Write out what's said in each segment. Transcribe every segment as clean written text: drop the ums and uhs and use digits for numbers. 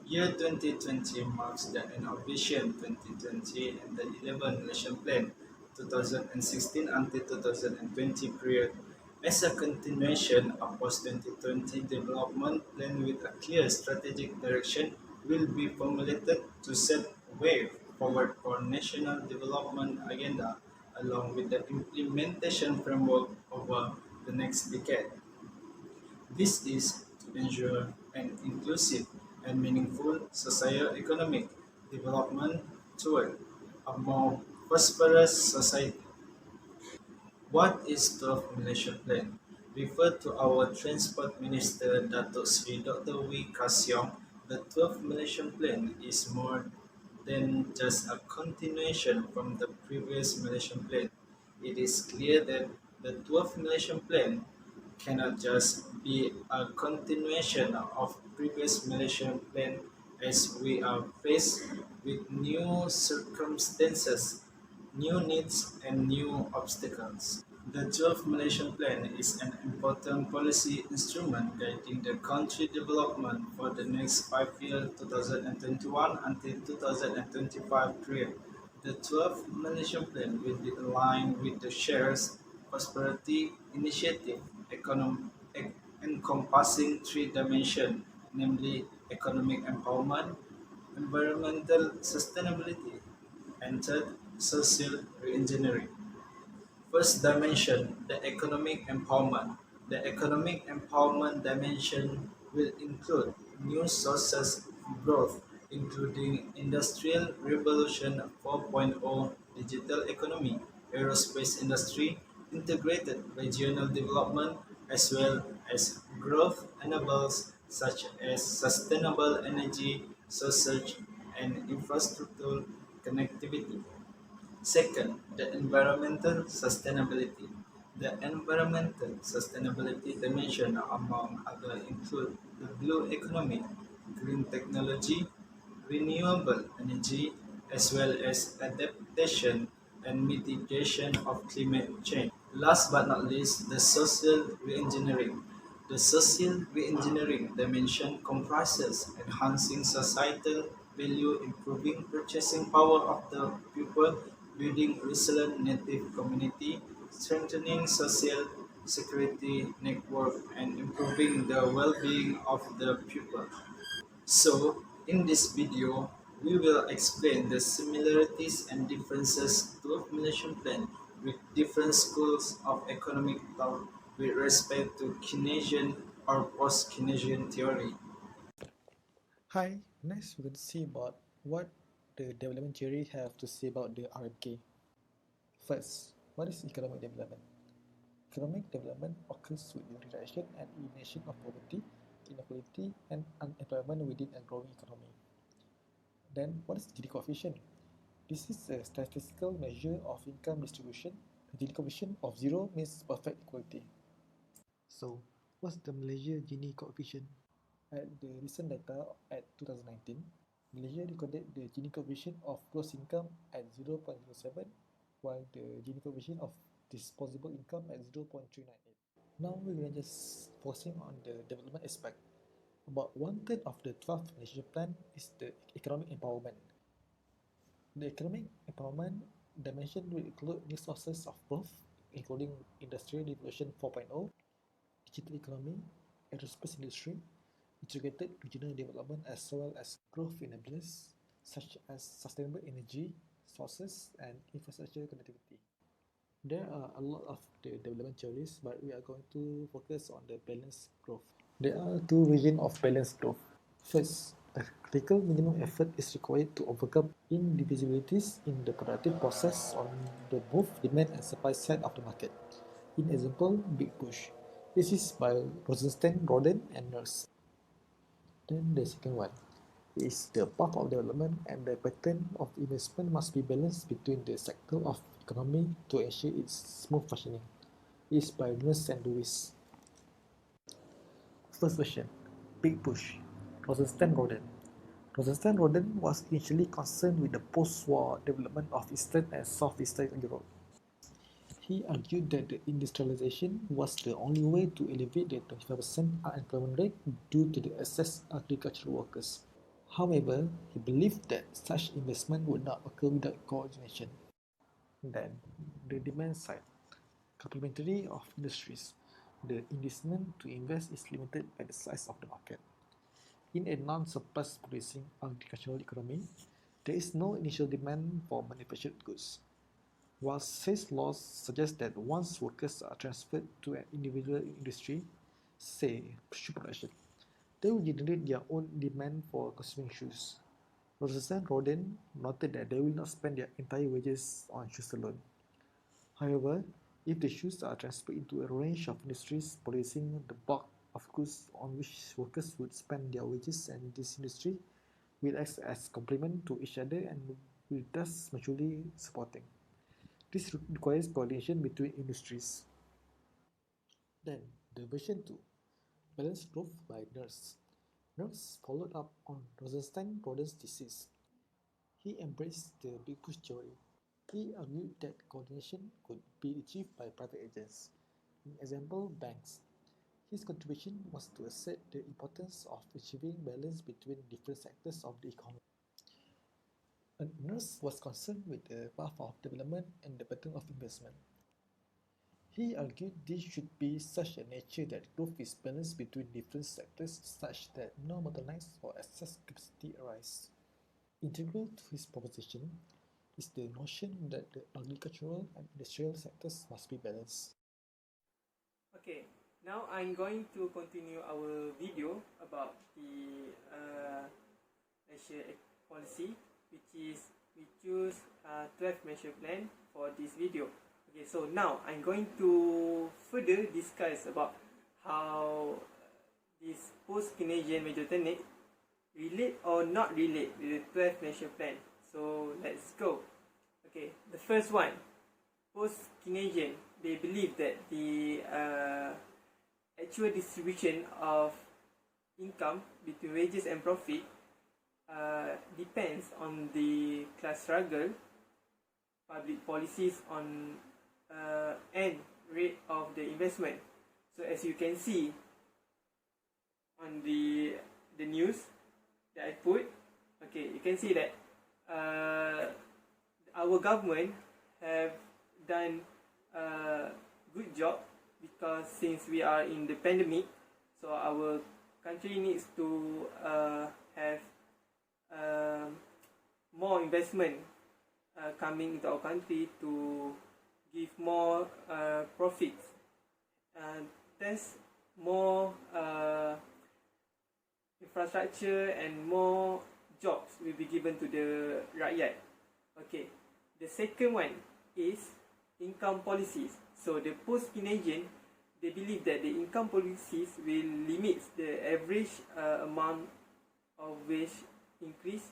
Year 2020 marks the end of Vision 2020 and the 11 Malaysian Plan 2016 until 2020 period as a continuation of post-2020 development plan with a clear strategic direction will be formulated to set way forward for national development agenda along with the implementation framework over the next decade. This is to ensure an inclusive and meaningful socio-economic development toward a more prosperous society. What is 12 Malaysia Plan? Referred to our Transport Minister Datuk Sri Dr. Wee Ka Siong, the 12th Malaysian Plan is more than just a continuation from the previous Malaysian Plan. It is clear that the 12th Malaysian Plan cannot just be a continuation of previous Malaysian Plan as we are faced with new circumstances, new needs and new obstacles. The 12th Malaysian Plan is an important policy instrument guiding the country development for the next 5 year 2021 until 2025 period. The 12th Malaysian Plan will be aligned with the Shared Prosperity Initiative encompassing three dimensions, namely economic empowerment, environmental sustainability, and third, social reengineering. First dimension, the economic empowerment. The economic empowerment dimension will include new sources of growth, including Industrial Revolution 4.0, digital economy, aerospace industry, integrated regional development, as well as growth enablers such as sustainable energy, research, and infrastructure connectivity. Second, the environmental sustainability. The environmental sustainability dimension, among other, include the blue economy, green technology, renewable energy, as well as adaptation and mitigation of climate change. Last but not least, the social reengineering. The social reengineering dimension comprises enhancing societal value, improving purchasing power of the people, building resilient native community, strengthening social security network, and improving the well-being of the people. So, in this video, we will explain the similarities and differences of Malaysian plan with different schools of economic thought with respect to Keynesian or post-Keynesian theory. Hi, next we're going to see about what the development theory have to say about the RMK. First, what is economic development? Economic development occurs with the reduction and elimination of poverty, inequality, and unemployment within a growing economy. Then, what is Gini coefficient? This is a statistical measure of income distribution. The Gini coefficient of 0 means perfect equality. So, what's the Malaysia Gini coefficient? At the recent data at 2019, Malaysia recorded the Gini coefficient of gross income at 0.07, while the Gini coefficient of disposable income at 0.398. Now we're going to just focusing on the development aspect. About one third of the 12th Malaysia Plan is the economic empowerment. The economic empowerment dimension will include new sources of growth, including Industrial Revolution 4.0, digital economy, aerospace industry, integrated regional development, as well as growth enablers such as sustainable energy sources and infrastructure connectivity. There are a lot of the development theories, but we are going to focus on the balanced growth. There are two versions of balanced growth. First, a critical minimum effort is required to overcome indivisibilities in the productive process on the both demand and supply side of the market. In example, Big Push. This is by Rosenstein, Roden, and Nurse. Then the second one. is the path of development and the pattern of investment must be balanced between the sector of economy to ensure its smooth functioning. It is by Nurse and Lewis. First version, Big Push, Rosenstein Roden. Rosenstein Roden was initially concerned with the post-war development of Eastern and Southeastern Europe. He argued that the industrialization was the only way to alleviate the 25% unemployment rate due to the excess agricultural workers. However, he believed that such investment would not occur without coordination. Then, the demand side, complementary of industries. The inducement to invest is limited by the size of the market. In a non-surplus producing agricultural economy, there is no initial demand for manufactured goods. While sales laws suggest that once workers are transferred to an individual industry, say shoe production, they will generate their own demand for consuming shoes. Rosenstein Roden noted that they will not spend their entire wages on shoes alone. However, if the shoes are transferred into a range of industries producing the bulk of goods on which workers would spend their wages, and this industry will act as complement to each other and will thus mutually supporting. This requires coordination between industries. Then, the version 2, Balanced Growth by Nurse. Nurse followed up on Rosenstein Roden's thesis. He embraced the big push theory. He argued that coordination could be achieved by private agents, in example, banks. His contribution was to assert the importance of achieving balance between different sectors of the economy. A nurse was concerned with the path of development and the pattern of investment. He argued this should be such a nature that growth is balanced between different sectors such that no bottlenecks or excess capacity arise. Integral to his proposition is the notion that the agricultural and industrial sectors must be balanced. Okay, now I'm going to continue our video about the Malaysia policy, which is we choose 12 measure plan for this video. Okay, so now I'm going to further discuss about how this post-Keynesian major tenet relate or not relate with the 12 measure plan. So let's go. Okay, the first one, post-Keynesian, they believe that the actual distribution of income between wages and profit depends on the class struggle, public policies on and rate of the investment. So as you can see on the news that I put, okay, you can see that our government have done a good job, because since we are in the pandemic, so our country needs to have more investment coming into our country to give more profits, and thus more infrastructure and more jobs will be given to the rakyat. Okay, the second one is income policies. So the post-Keynesian, they believe that the income policies will limit the average amount of wage increase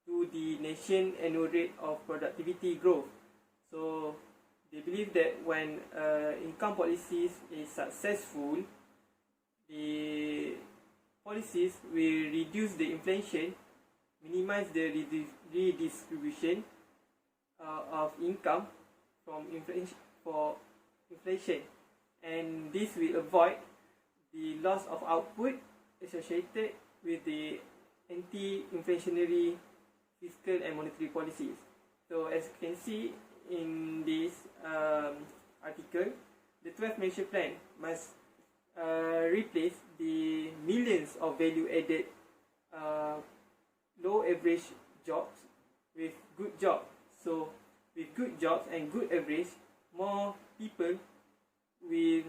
to the nation annual rate of productivity growth. So they believe that when income policies is successful, the policies will reduce the inflation, minimize the redistribution of income from inflation, and this will avoid the loss of output associated with the anti-inflationary fiscal and monetary policies. So as you can see in this article, the 12th measure plan must replace the millions of value-added low average jobs with good jobs. So with good jobs and good average, more people will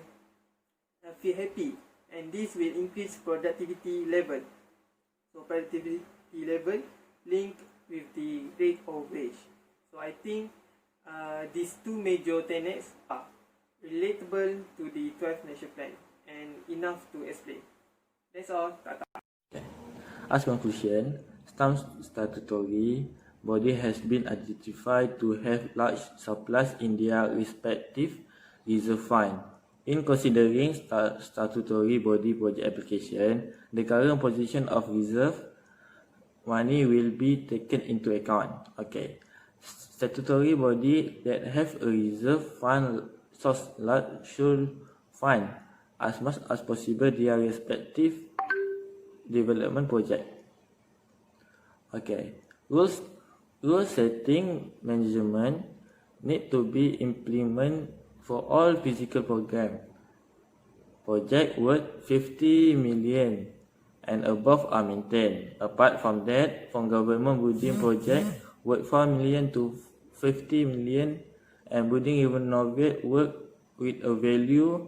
feel happy, and this will increase productivity level. So productivity level linked with the rate of wage. So I think these two major tenets are relatable to the 12th measure plan and enough to explain. That's all. Tata. As conclusion, Some statutory body has been identified to have large surplus in their respective reserve fund. In considering statutory body project application, the current position of reserve money will be taken into account. Okay. Statutory body that have a reserve fund source should fund as much as possible their respective development project. Okay. Rule setting management need to be implemented for all physical program. Project worth 50 million and above are maintained. Apart from that, from government building project worth 4 million to 50 million and building renovate work with a value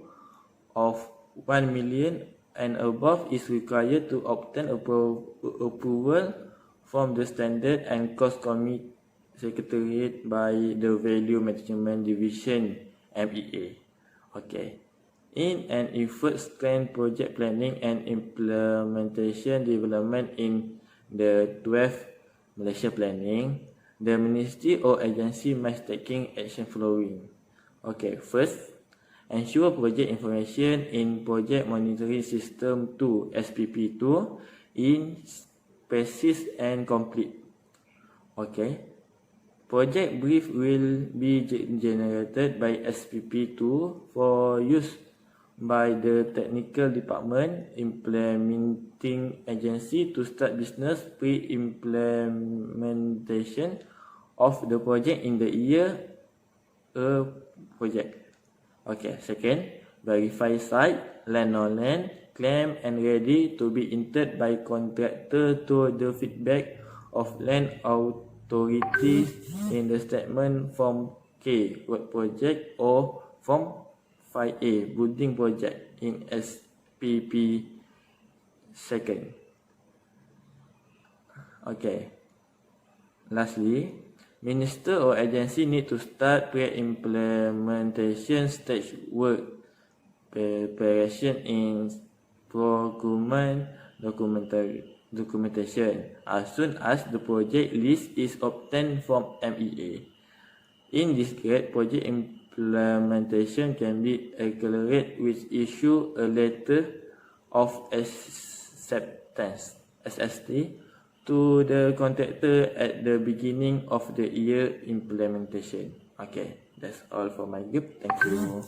of 1 million and above is required to obtain approval from the Standard and Cost Committee Secretariat by the Value Management Division MEA. Okay. In an effort strengthen project planning and implementation development in the 12th Malaysia planning, the ministry or agency must taking action following. Okay, first, ensure project information in project monitoring system 2 SPP2 in precise and complete. Okay. Project brief will be generated by SPP2 for use by the technical department implementing agency to start business pre-implementation of the project in the year a project. Okay, second, verify site, land on land, claim and ready to be entered by contractor to the feedback of land authorities in the statement form K, work project or form 5A, building project in SPP second. Okay. Lastly, minister or agency need to start pre-implementation stage work preparation in procurement documentation as soon as the project list is obtained from MEA. In this grade, project implementation can be accelerated with issue a letter of acceptance (SST) to the contractor at the beginning of the year implementation. Okay, that's all for my group. Thank you.